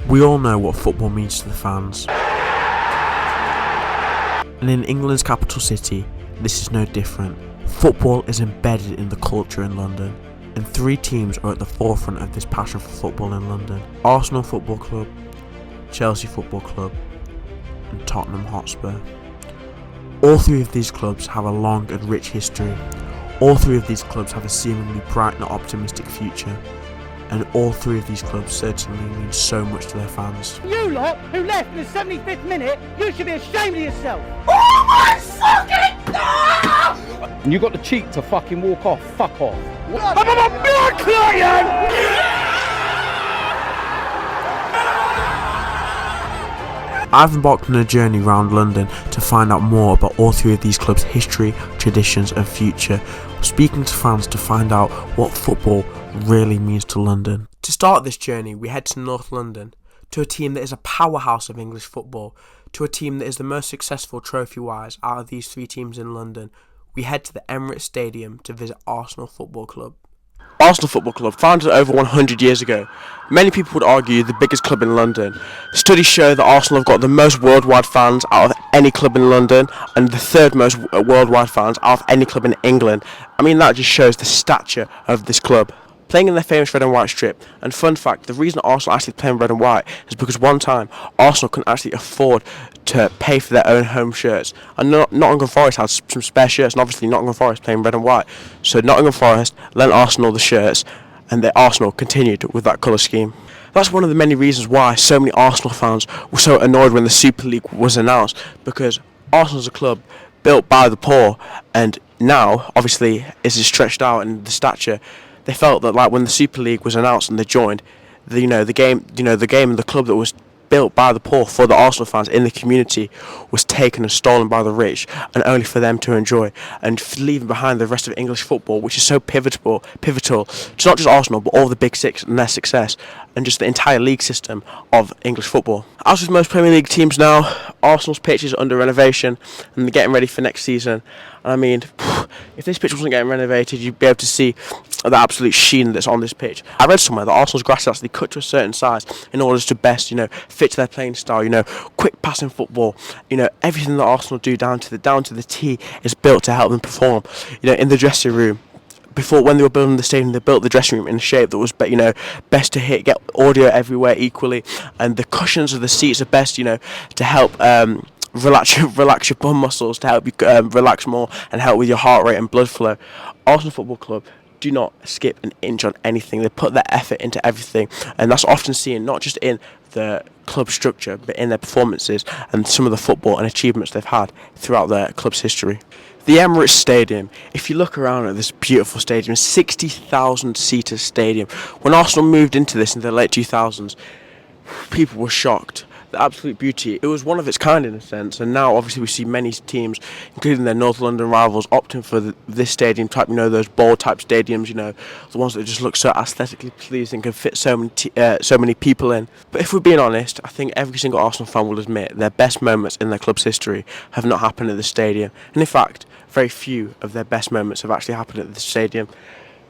We all know what football means to the fans. And in England's capital city, this is no different. Football is embedded in the culture in London, and three teams are at the forefront of this passion for football in London: Arsenal Football Club, Chelsea Football Club, and Tottenham Hotspur. All three of these clubs have a long and rich history. All three of these clubs have a seemingly bright and optimistic future. And all three of these clubs certainly mean so much to their fans. You lot who left in the 75th minute, you should be ashamed of yourself. Oh my fucking God! And you got the cheek to fucking walk off. Fuck off. I'm a blood client! I've embarked on a journey around London to find out more about all three of these clubs' history, traditions and future, speaking to fans to find out what football really means to London. To start this journey, we head to North London, to a team that is a powerhouse of English football, to a team that is the most successful trophy-wise out of these three teams in London. We head to the Emirates Stadium to visit Arsenal Football Club. Arsenal Football Club, founded over 100 years ago. Many people would argue the biggest club in London. Studies show that Arsenal have got the most worldwide fans out of any club in London and the third most worldwide fans out of any club in England. I mean, that just shows the stature of this club. Playing in their famous red and white strip, and fun fact, the reason Arsenal actually play in red and white is because one time Arsenal couldn't actually afford to pay for their own home shirts, and Nottingham Forest had some spare shirts, and obviously Nottingham Forest playing red and white, so Nottingham Forest lent Arsenal the shirts, and the Arsenal continued with that colour scheme. That's one of the many reasons why so many Arsenal fans were so annoyed when the Super League was announced, because Arsenal's a club built by the poor, and now obviously as it's stretched out in the stature, they felt that like when the Super League was announced and they joined, the game and the club that was built by the poor for the Arsenal fans in the community was taken and stolen by the rich, and only for them to enjoy, and leaving behind the rest of English football, which is so pivotal to not just Arsenal but all the big six and their success, and just the entire league system of English football. As with most Premier League teams now, Arsenal's pitch is under renovation and they're getting ready for next season. And I mean, if this pitch wasn't getting renovated, you'd be able to see the absolute sheen that's on this pitch. I read somewhere that Arsenal's grass is actually cut to a certain size in order to best, fit to their playing style. Quick passing football. Everything that Arsenal do down to the T is built to help them perform. In the dressing room. Before, when they were building the stadium, they built the dressing room in a shape that was, best to hit, get audio everywhere equally, and the cushions of the seats are best, to help relax your bum muscles, to help you relax more and help with your heart rate and blood flow. Arsenal Football Club do not skip an inch on anything. They put their effort into everything, and that's often seen not just in the club structure but in their performances and some of the football and achievements they've had throughout their club's history. The Emirates Stadium, if you look around at this beautiful stadium, 60,000 seater stadium. When Arsenal moved into this in the late 2000s, people were shocked. The absolute beauty. It was one of its kind in a sense, and now obviously we see many teams, including their North London rivals, opting for this stadium type, those ball type stadiums, the ones that just look so aesthetically pleasing, can fit so many people in. But if we're being honest, I think every single Arsenal fan will admit their best moments in their club's history have not happened at the stadium, and in fact, very few of their best moments have actually happened at the stadium.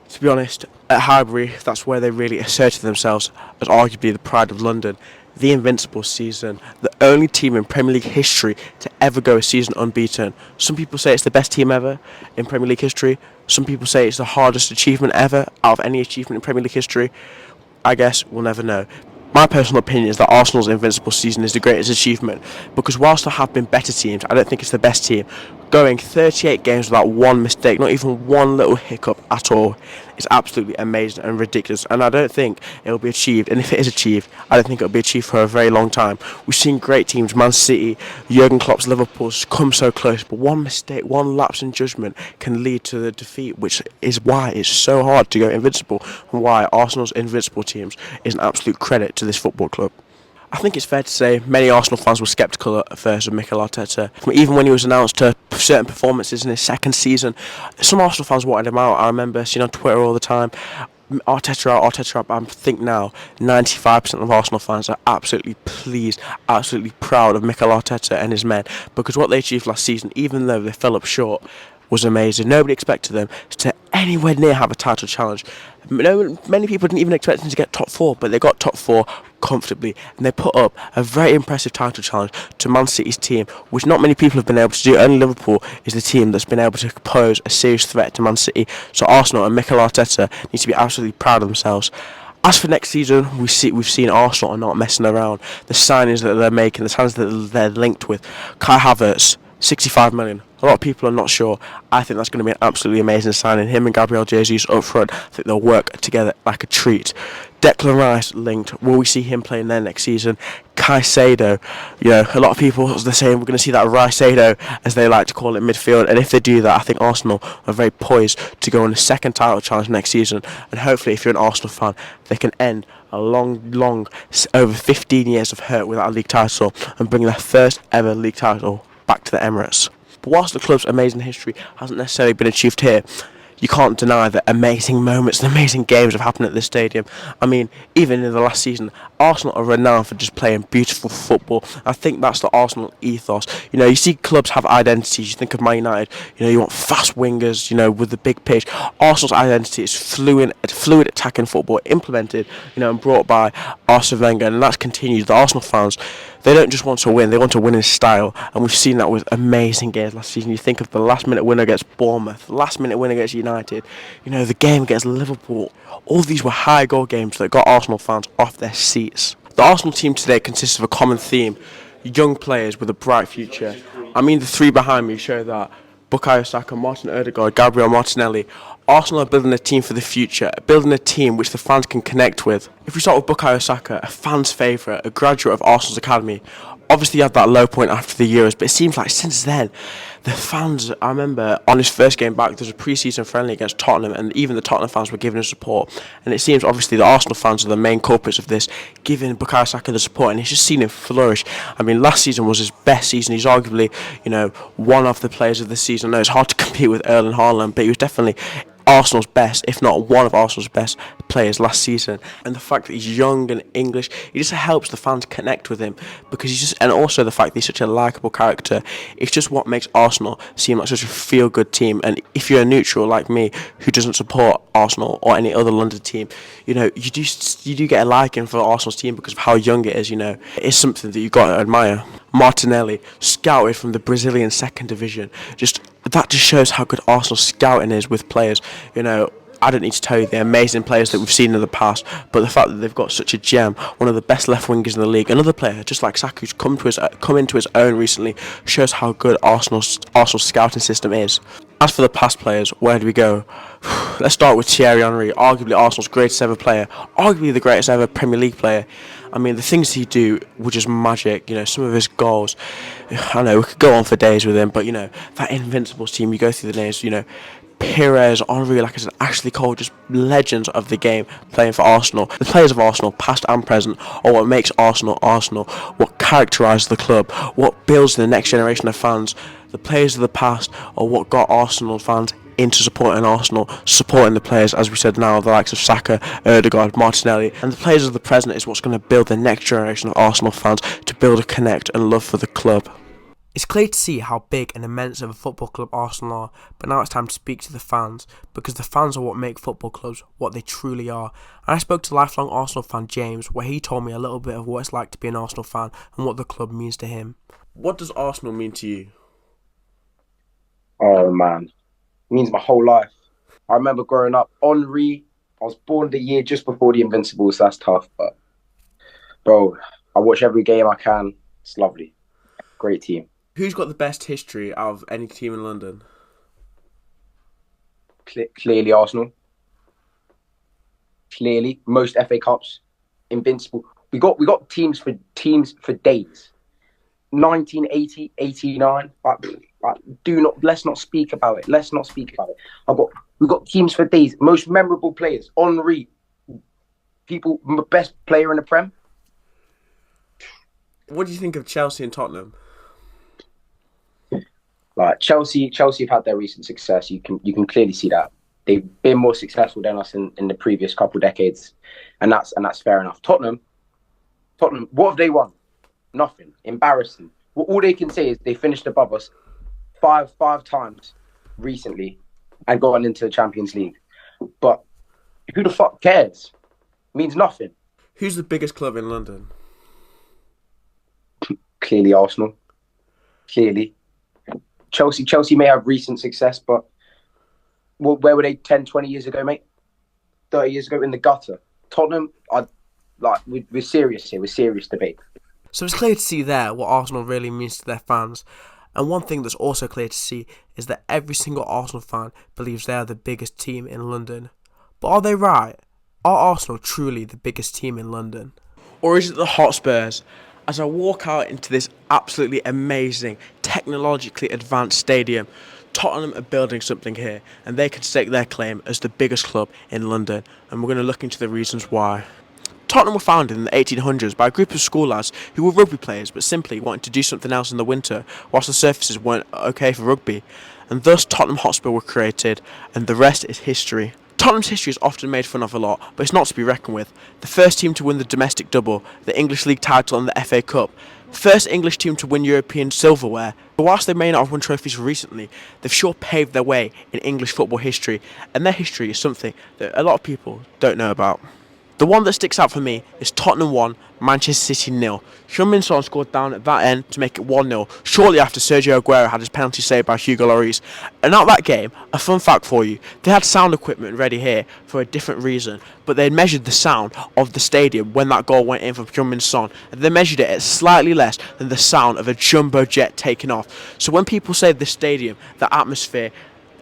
To be honest, at Highbury, that's where they really asserted themselves as arguably the pride of London. The invincible season, the only team in Premier League history to ever go a season unbeaten. Some people say it's the best team ever in Premier League history. Some people say it's the hardest achievement ever out of any achievement in Premier League history. I guess we'll never know. My personal opinion is that Arsenal's invincible season is the greatest achievement, because whilst there have been better teams, I don't think it's the best team. Going 38 games without one mistake, not even one little hiccup at all, is absolutely amazing and ridiculous, and I don't think it will be achieved, and if it is achieved, I don't think it will be achieved for a very long time. We've seen great teams, Man City, Jurgen Klopp's Liverpool, come so close, but one mistake, one lapse in judgment can lead to the defeat, which is why it's so hard to go invincible, and why Arsenal's invincible teams is an absolute credit to this football club. I think it's fair to say many Arsenal fans were sceptical at first of Mikel Arteta. Even when he was announced to certain performances in his second season, some Arsenal fans wanted him out. I remember seeing on Twitter all the time, Arteta out. I think now 95% of Arsenal fans are absolutely pleased, absolutely proud of Mikel Arteta and his men, because what they achieved last season, even though they fell up short, was amazing. Nobody expected them to anywhere near have a title challenge. Many people didn't even expect them to get top four, but they got top four comfortably, and they put up a very impressive title challenge to Man City's team, which not many people have been able to do. Only Liverpool is the team that's been able to pose a serious threat to Man City. So Arsenal and Mikel Arteta need to be absolutely proud of themselves. As for next season, we've seen Arsenal are not messing around. The signings that they're making, the signings that they're linked with, Kai Havertz, 65 million. A lot of people are not sure. I think that's going to be an absolutely amazing signing. Him and Gabriel Jesus up front, I think they'll work together like a treat. Declan Rice linked. Will we see him playing there next season? Caicedo, a lot of people are saying we're going to see that Riceado, as they like to call it, midfield. And if they do that, I think Arsenal are very poised to go on a second title challenge next season. And hopefully, if you're an Arsenal fan, they can end a long, over 15 years of hurt without a league title and bring their first ever league title back to the Emirates. But whilst the club's amazing history hasn't necessarily been achieved here, you can't deny that amazing moments and amazing games have happened at this stadium. I mean, even in the last season, Arsenal are renowned for just playing beautiful football. I think that's the Arsenal ethos. You see clubs have identities. You think of Man United, you want fast wingers, with the big pitch. Arsenal's identity is fluid attacking football, implemented, and brought by Arsene Wenger, and that's continued. The Arsenal fans, they don't just want to win, they want to win in style, and we've seen that with amazing games last season. You think of the last minute winner against Bournemouth, the last minute winner against United, the game against Liverpool. All these were high goal games that got Arsenal fans off their seats. The Arsenal team today consists of a common theme: young players with a bright future. I mean, the three behind me show that. Bukayo Saka, Martin Odegaard, Gabriel Martinelli. Arsenal are building a team for the future, building a team which the fans can connect with. If we start with Bukayo Saka, a fan's favourite, a graduate of Arsenal's academy, obviously he had that low point after the Euros, but it seems like since then, the fans, I remember on his first game back, there was a pre-season friendly against Tottenham, and even the Tottenham fans were giving him support. And it seems obviously the Arsenal fans are the main culprits of this, giving Bukayo Saka the support, and he's just seen him flourish. I mean, last season was his best season. He's arguably, one of the players of the season. I know it's hard to compete with Erling Haaland, but he was definitely Arsenal's best, if not one of Arsenal's best players last season. And the fact that he's young and English, it just helps the fans connect with him, because and also the fact that he's such a likeable character, it's just what makes Arsenal seem like such a feel-good team. And if you're a neutral like me who doesn't support Arsenal or any other London team, you do get a liking for Arsenal's team because of how young it is. It's something that you got to admire. Martinelli, scouted from the Brazilian second division, that just shows how good Arsenal scouting is with players. I don't need to tell you the amazing players that we've seen in the past, but the fact that they've got such a gem, one of the best left wingers in the league, another player just like Saka who's come into his own recently, shows how good Arsenal's scouting system is. As for the past players, where do we go? Let's start with Thierry Henry, arguably Arsenal's greatest ever player, arguably the greatest ever Premier League player. I mean, the things he do were just magic. Some of his goals, I know we could go on for days with him, but that Invincibles team, you go through the names, Pires, Henry, like I said, Ashley Cole, just legends of the game playing for Arsenal. The players of Arsenal, past and present, are what makes Arsenal Arsenal, what characterises the club, what builds the next generation of fans. The players of the past are what got Arsenal fans into supporting Arsenal, supporting the players, as we said now, the likes of Saka, Odegaard, Martinelli, and the players of the present is what's going to build the next generation of Arsenal fans to build a connect and love for the club. It's clear to see how big and immense of a football club Arsenal are, but now it's time to speak to the fans, because the fans are what make football clubs what they truly are. And I spoke to lifelong Arsenal fan James, where he told me a little bit of what it's like to be an Arsenal fan and what the club means to him. What does Arsenal mean to you? Oh man, it means my whole life. I remember growing up, Henry, I was born the year just before the Invincibles, so that's tough, but bro, I watch every game I can. It's lovely. Great team. Who's got the best history out of any team in London? Clearly Arsenal. Clearly, most FA Cups, Invincible. We got teams for days. 1980, 89. Let's not speak about it. We got teams for days. Most memorable players. Henry, best player in the Prem. What do you think of Chelsea and Tottenham? Like Chelsea have had their recent success. You can clearly see that they've been more successful than us in the previous couple decades, and that's fair enough. Tottenham, what have they won? Nothing. Embarrassing. Well, all they can say is they finished above us five times. recently and gone into the Champions League. But who the fuck cares? Means nothing. Who's the biggest club in London? Clearly Arsenal. Clearly. Chelsea may have recent success, but where were they 10, 20 years ago, mate? 30 years ago in the gutter. Tottenham, we're serious here. We're serious debate. So it's clear to see there what Arsenal really means to their fans. And one thing that's also clear to see is that every single Arsenal fan believes they are the biggest team in London. But are they right? Are Arsenal truly the biggest team in London? Or is it the Hotspurs? As I walk out into this absolutely amazing, technologically advanced stadium, Tottenham are building something here, and they could stake their claim as the biggest club in London, and we're going to look into the reasons why. Tottenham were founded in the 1800s by a group of school lads who were rugby players but simply wanted to do something else in the winter whilst the surfaces weren't okay for rugby, and thus Tottenham Hotspur were created, and the rest is history. Tottenham's history is often made fun of a lot, but it's not to be reckoned with. The first team to win the domestic double, the English League title and the FA Cup, first English team to win European silverware. But whilst they may not have won trophies recently, they've sure paved their way in English football history, and their history is something that a lot of people don't know about. The one that sticks out for me is Tottenham 1, Manchester City 0. Heung-min Son scored down at that end to make it 1-0, shortly after Sergio Aguero had his penalty saved by Hugo Lloris. And out that game, a fun fact for you, they had sound equipment ready here for a different reason, but they had measured the sound of the stadium when that goal went in from Heung-min Son, and they measured it at slightly less than the sound of a jumbo jet taking off. So when people say the stadium, the atmosphere,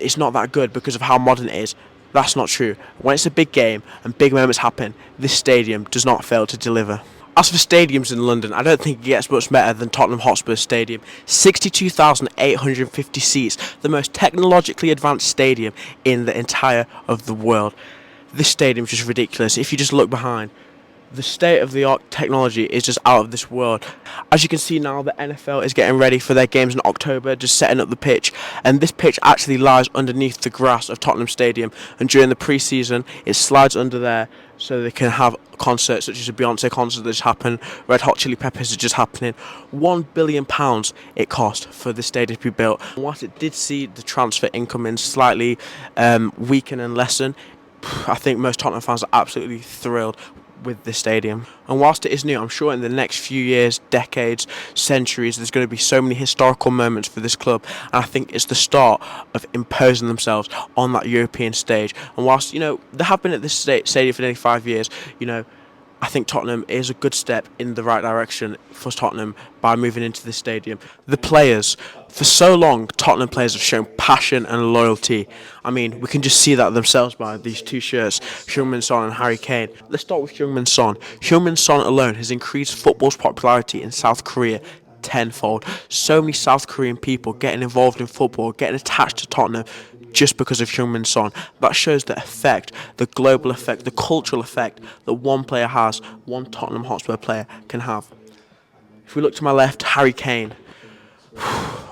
it's not that good because of how modern it is, that's not true. When it's a big game and big moments happen, this stadium does not fail to deliver. As for stadiums in London, I don't think it gets much better than Tottenham Hotspur Stadium. 62,850 seats, the most technologically advanced stadium in the entire of the world. This stadium is just ridiculous. If you just look behind, the state-of-the-art technology is just out of this world. As you can see now, the NFL is getting ready for their games in October, just setting up the pitch, and this pitch actually lies underneath the grass of Tottenham Stadium, and during the pre-season it slides under there so they can have concerts such as a Beyonce concert that just happened, Red Hot Chili Peppers is just happening. £1 billion it cost for the stadium to be built. And whilst it did see the transfer income in slightly weaken and lessen, I think most Tottenham fans are absolutely thrilled with this stadium. And whilst it is new, I'm sure in the next few years, decades, centuries, there's going to be so many historical moments for this club, and I think it's the start of imposing themselves on that European stage. And whilst, they have been at this stadium for nearly 5 years, I think Tottenham is a good step in the right direction for Tottenham by moving into this stadium. The players, for so long, Tottenham players have shown passion and loyalty. I mean, we can just see that themselves by these two shirts, Heung-min Son and Harry Kane. Let's start with Heung-min Son. Heung-min Son alone has increased football's popularity in South Korea tenfold. So many South Korean people getting involved in football, getting attached to Tottenham just because of Heung-min Son. That shows the effect, the global effect, the cultural effect that one player has, one Tottenham Hotspur player can have. If we look to my left, Harry Kane.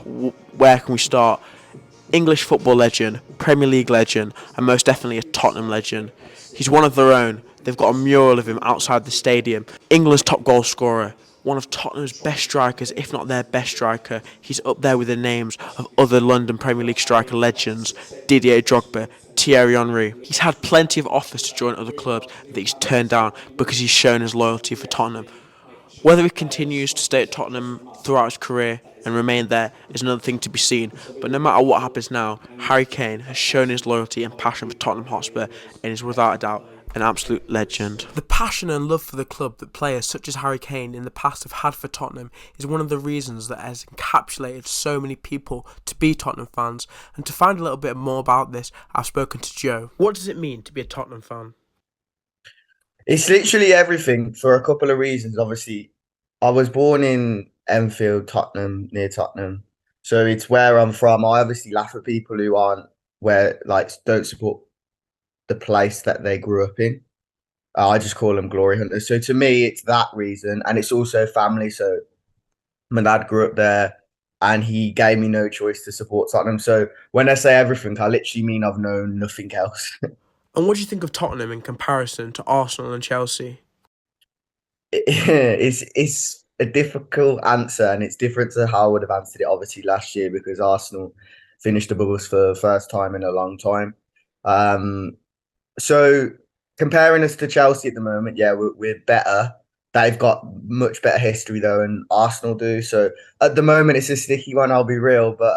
Where can we start? English football legend, Premier League legend, and most definitely a Tottenham legend. He's one of their own. They've got a mural of him outside the stadium. England's top goal scorer, one of Tottenham's best strikers, if not their best striker. He's up there with the names of other London Premier League striker legends, Didier Drogba, Thierry Henry. He's had plenty of offers to join other clubs that he's turned down because he's shown his loyalty for Tottenham. Whether he continues to stay at Tottenham throughout his career and remain there is another thing to be seen, but no matter what happens now, Harry Kane has shown his loyalty and passion for Tottenham Hotspur and is without a doubt an absolute legend. The passion and love for the club that players such as Harry Kane in the past have had for Tottenham is one of the reasons that has encapsulated so many people to be Tottenham fans. And to find a little bit more about this, I've spoken to Joe. What does it mean to be a Tottenham fan? It's literally everything for a couple of reasons. Obviously, I was born in Enfield, Tottenham, near Tottenham. So it's where I'm from. I obviously laugh at people who don't support the place that they grew up in. I just call them glory hunters. So to me, it's that reason. And it's also family. So my dad grew up there and he gave me no choice to support Tottenham. So when I say everything, I literally mean I've known nothing else. And what do you think of Tottenham in comparison to Arsenal and Chelsea? It's a difficult answer, and it's different to how I would have answered it obviously last year, because Arsenal finished above us for the first time in a long time. So comparing us to Chelsea at the moment, yeah, we're better. They've got much better history though, and Arsenal do. So at the moment, it's a sticky one. I'll be real, but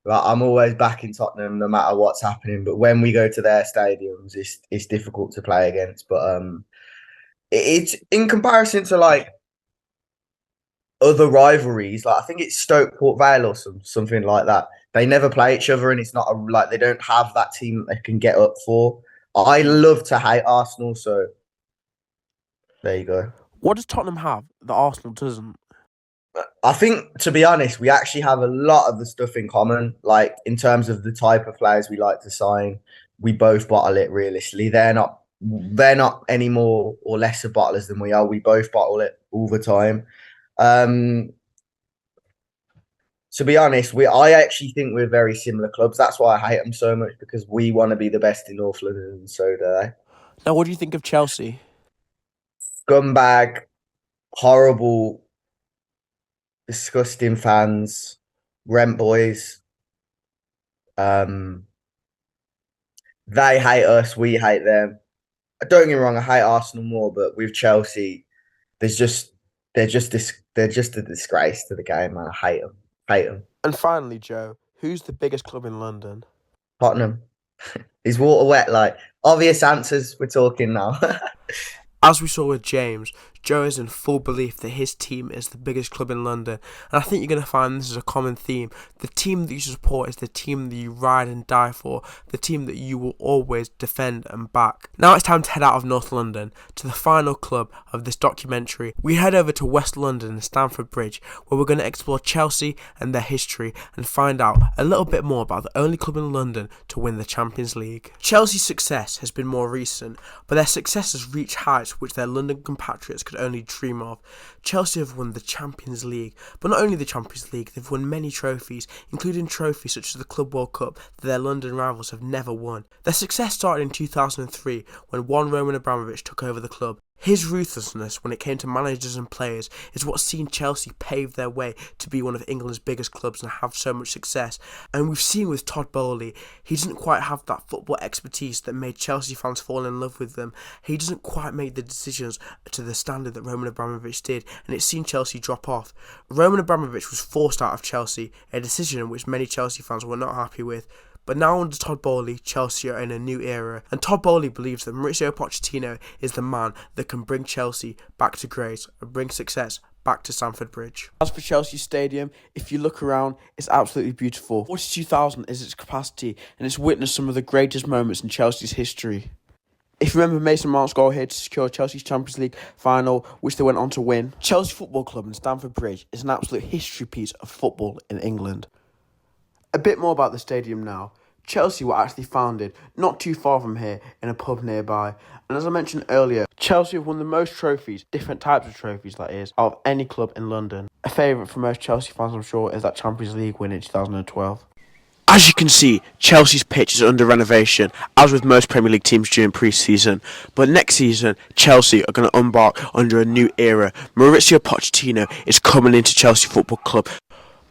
I'm always backing Tottenham no matter what's happening. But when we go to their stadiums, it's difficult to play against. But it's in comparison to like other rivalries. Like I think it's Stoke Port Vale or something like that. They never play each other, and it's not like they don't have that team that they can get up for. I love to hate Arsenal, so there you go. What does Tottenham have that Arsenal doesn't? I think, to be honest, we actually have a lot of the stuff in common. Like in terms of the type of players we like to sign, we both bottle it realistically. They're not any more or lesser bottlers than we are. We both bottle it all the time. To be honest, I actually think we're very similar clubs. That's why I hate them so much, because we want to be the best in North London, and so do they. Now, what do you think of Chelsea? Scumbag, horrible, disgusting fans, rent boys. They hate us, we hate them. Don't get me wrong, I hate Arsenal more, but with Chelsea, they're just a disgrace to the game, man. I hate them. Hate them. And finally, Joe, who's the biggest club in London? Tottenham. Is water wet? Like obvious answers we're talking now. As we saw with James, Joe is in full belief that his team is the biggest club in London, and I think you're going to find this is a common theme. The team that you support is the team that you ride and die for, the team that you will always defend and back. Now it's time to head out of North London to the final club of this documentary. We head over to West London and Stamford Bridge, where we're going to explore Chelsea and their history and find out a little bit more about the only club in London to win the Champions League. Chelsea's success has been more recent, but their success has reached heights which their London compatriots could only dream of. Chelsea have won the Champions League, but not only the Champions League, they've won many trophies, including trophies such as the Club World Cup that their London rivals have never won. Their success started in 2003 when one Roman Abramovich took over the club. His ruthlessness when it came to managers and players is what's seen Chelsea pave their way to be one of England's biggest clubs and have so much success. And we've seen with Todd Bowley, he doesn't quite have that football expertise that made Chelsea fans fall in love with them. He doesn't quite make the decisions to the standard that Roman Abramovich did, and it's seen Chelsea drop off. Roman Abramovich was forced out of Chelsea, a decision which many Chelsea fans were not happy with. But now under Todd Bowley, Chelsea are in a new era, and Todd Bowley believes that Mauricio Pochettino is the man that can bring Chelsea back to grace and bring success back to Stamford Bridge. As for Chelsea Stadium, if you look around, it's absolutely beautiful. 42,000 is its capacity, and it's witnessed some of the greatest moments in Chelsea's history. If you remember Mason Mount's goal here to secure Chelsea's Champions League final, which they went on to win, Chelsea Football Club and Stamford Bridge is an absolute history piece of football in England. A bit more about the stadium now. Chelsea were actually founded not too far from here in a pub nearby, and as I mentioned earlier, Chelsea have won the most trophies, different types of trophies that is, out of any club in London. A favourite for most Chelsea fans, I'm sure, is that Champions League win in 2012. As you can see, Chelsea's pitch is under renovation, as with most Premier League teams during pre-season. But next season, Chelsea are going to embark under a new era. Mauricio Pochettino is coming into Chelsea Football Club.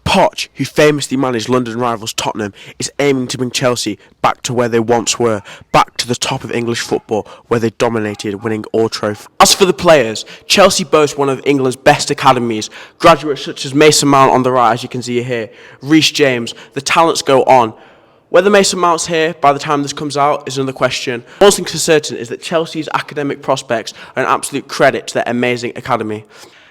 Poch, who famously managed London rivals Tottenham, is aiming to bring Chelsea back to where they once were, back to the top of English football, where they dominated, winning all trophies. As for the players, Chelsea boasts one of England's best academies, graduates such as Mason Mount on the right, as you can see here, Reece James. The talents go on. Whether Mason Mount's here by the time this comes out is another question. One thing for certain is that Chelsea's academic prospects are an absolute credit to their amazing academy.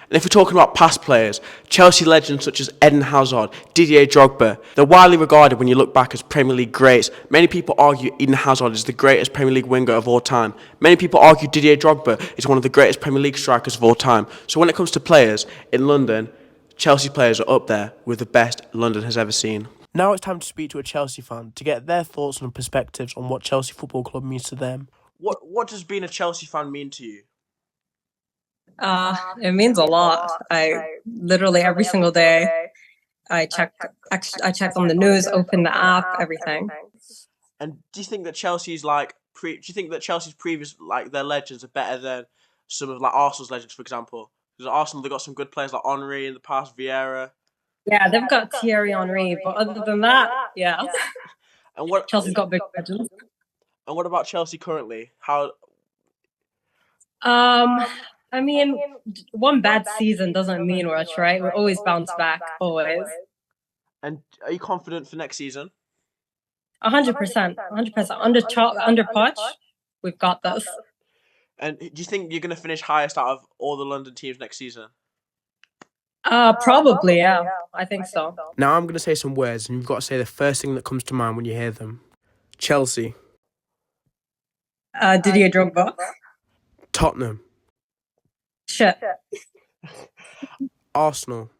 And if we're talking about past players, Chelsea legends such as Eden Hazard, Didier Drogba, they're widely regarded when you look back as Premier League greats. Many people argue Eden Hazard is the greatest Premier League winger of all time. Many people argue Didier Drogba is one of the greatest Premier League strikers of all time. So when it comes to players in London, Chelsea players are up there with the best London has ever seen. Now it's time to speak to a Chelsea fan to get their thoughts and perspectives on what Chelsea Football Club means to them. What does being a Chelsea fan mean to you? It means a lot. I literally every single day I check on the news, open the app, everything. And do you think that Chelsea's do you think that Chelsea's previous their legends are better than some of Arsenal's legends, for example? Because Arsenal, they got some good players like Henry in the past, Vieira. Yeah, they've got Thierry Henry, but other than that, yeah, And what Chelsea's got big legends. and what about Chelsea currently? How I mean, one bad season doesn't mean much, right? We always bounce back, always. and are you confident for next season? 100%, 100%. Under Poch, we've got this. And do you think you're going to finish highest out of all the London teams next season? Probably, yeah. I think so. Now I'm going to say some words, and you've got to say the first thing that comes to mind when you hear them. Chelsea. Didier Drogba. Tottenham. Shit. Arsenal.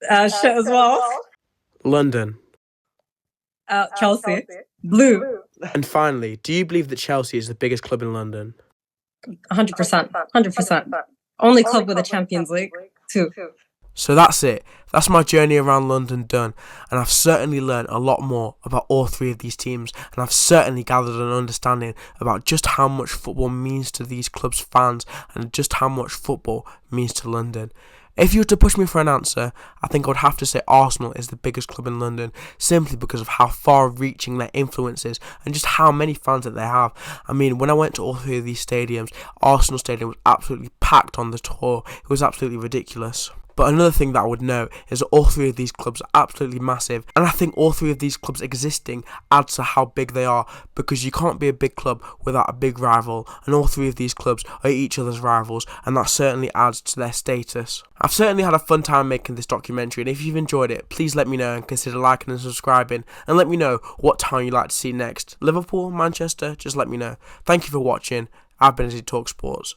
Shit as well. London. Chelsea. Blue. And finally, do you believe that Chelsea is the biggest club in London? 100%. 100%. Only club with a Champions League, too. So that's it. That's my journey around London done, and I've certainly learned a lot more about all three of these teams, and I've certainly gathered an understanding about just how much football means to these clubs' fans and just how much football means to London. If you were to push me for an answer, I think I would have to say Arsenal is the biggest club in London, simply because of how far-reaching their influence is and just how many fans that they have. I mean, when I went to all three of these stadiums, Arsenal Stadium was absolutely packed on the tour. It was absolutely ridiculous. But another thing that I would know is that all three of these clubs are absolutely massive, and I think all three of these clubs existing adds to how big they are, because you can't be a big club without a big rival, and all three of these clubs are each other's rivals, and that certainly adds to their status. I've certainly had a fun time making this documentary, and if you've enjoyed it, please let me know and consider liking and subscribing, and let me know what town you'd like to see next. Liverpool, Manchester, just let me know. Thank you for watching. I've been Izzy Talk Sports.